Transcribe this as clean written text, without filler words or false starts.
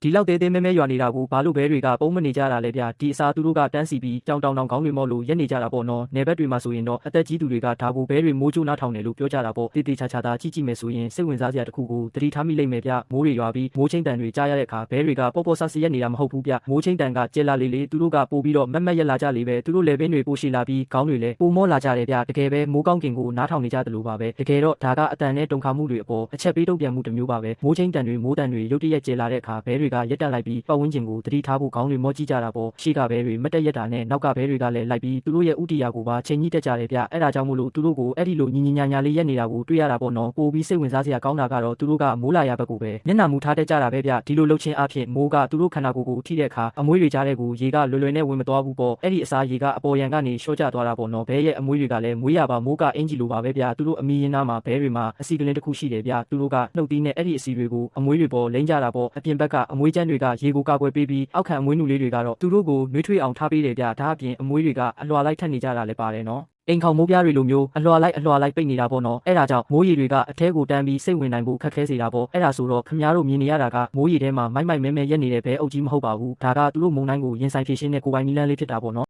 ဒီလောက်သေးသေးမဲမဲရွာနေတာကိုဘာလို့ဘဲတွေကပုံမနေကြတာလဲဗျဒီအစားသူတို့ကတန်းစီပြီးကြောင်တောင်ခေါင်းတွေမော့လို့ရက်နေကြတာပေါ့နော်နယ်ဘက်တွေမှာဆိုရင်တော့အသက်ကြီးသူတွေကဒါကိုဘဲတွေမိုးချိုးနားထောင်တယ်လို့ပြောကြတာပေါ့တေးသေးချာချာသာကြည့်ကြည့်မယ်ဆိုရင်စိတ်ဝင်စားစရာတစ်ခုကိုသတိထားမိလိမ့်မယ်ဗျမိုးတွေရွာပြီးမိုးချင်းတန်တွေကြားရတဲ့အခါဘဲတွေကပေါ့ပေါ့ဆဆရက်နေတာမဟုတ်ဘူးဗျမိုးချင်းတန်ကကျဲလာလေသူတို့ကပို့ပြီးတော့မက်ရက်လာကြလေပဲသူတို့လေပင်တွေပိုရှိလာပြီးခေါင်းတွေလည်းပိုမောလာကြတယ်ဗျတကယ်ပဲမိုးကောင်းကင်ကိုနားထောင်နေကြတယ်လို့ပါပဲတကယ်တော့ဒါကအတန်နဲ့တုန်ခါမှုတွေအပေါ်အချက်ပေးတုံ့ပြန်မှုတစ်မျိုးပါပဲမိုးချင်းတန်တွေမိုးတန်တွေရုတ်တရက်ကျဲလာတဲ့အခါဘဲတွေကရက်တက်လိုက်ပြီးပတ်ဝန်းကျင်ကိုသတိထားဖို့ခေါင်းတွေမော့ကြည့်ကြတာပေါ့ရှေ့ကဘဲတွေမတက်ရက်တာနဲ့နောက်ကဘဲတွေကလည်းလိုက်ပြီးသူတို့ရဲ့ဥတီယာကိုပါချိန်ကြီးတက်ကြတယ်ဗျအဲ့ဒါကြောင့်မို့လို့သူတို့ကိုအဲ့ဒီလိုညီညီညာညာလေးရက်နေတာကိုတွေ့ရတာပေါ့နော်ပိုပြီးစိတ်ဝင်စားစရာကောင်းတာကတော့သူတို့ကမိုးလာရဘက်ကိုပဲမျက်နှာမူထားတက်ကြတာပဲဗျဒီလိုလှုပ်ချင်းအဖြစ်မိုးကသူတို့ခန္ဓာကိုယ်ကိုထိတဲ့အခါအမွှေးတွေကြားတဲ့ကိုရေကလွယ်လွယ်နဲ့ဝင်မသွားဘူးပေါ့အဲ့ဒီအစားရေကအပေါ်ယံကနေရှော့ကျသွားတာပေါ့နော်ဘဲရဲ့အမွှေးတွေကလည်းမွေးရပါမိုးကအင်ဂျီလိုပါပဲဗျသူတို့အမီရင်သားမှာဘဲတွေမှာအစီကလင်းတစ်ခုရှိတယ်ဗျသူတို့ကနှုတ်သီးနဲ့အဲ့ဒီအစီတွေကိုအမွှေးတွေပေါ်လိမ့်ကြတာပေါ့အပြင်ဘက်ကအမွှေးကျန်းတွေကရေကိုကာကွယ်ပေးပြီးအောက်ခံအမွှေးနုလေးတွေကတော့သူတို့ကိုနှွေးထွေးအောင်ထားပေးတယ်ဗျဒါအပြင်အမွှေးတွေကအလွှာလိုက်ထက်နေကြတာလည်းပါတယ်နော်အိမ်ခေါင်မိုးပြားတွေလိုမျိုးအလွှာလိုက်ပိတ်နေတာပေါ့နော်အဲ့ဒါကြောင့်မိုးရေတွေကအထဲကိုတန်းပြီးစိတ်ဝင်နိုင်ဖို့ခက်ခဲစေတာပေါ့အဲ့ဒါဆိုတော့ခမားတို့မြင်နေရတာကမိုးရေထဲမှာမိုက်မဲမဲရက်နေတဲ့ဘဲအုပ်ကြီးမဟုတ်ပါဘူးဒါကသူတို့မုံတိုင်းကိုရင်ဆိုင်ဖြည့်ရှင်းတဲ့ကိုပိုင်နီလန်းလေးဖြစ်တာပေါ့နော်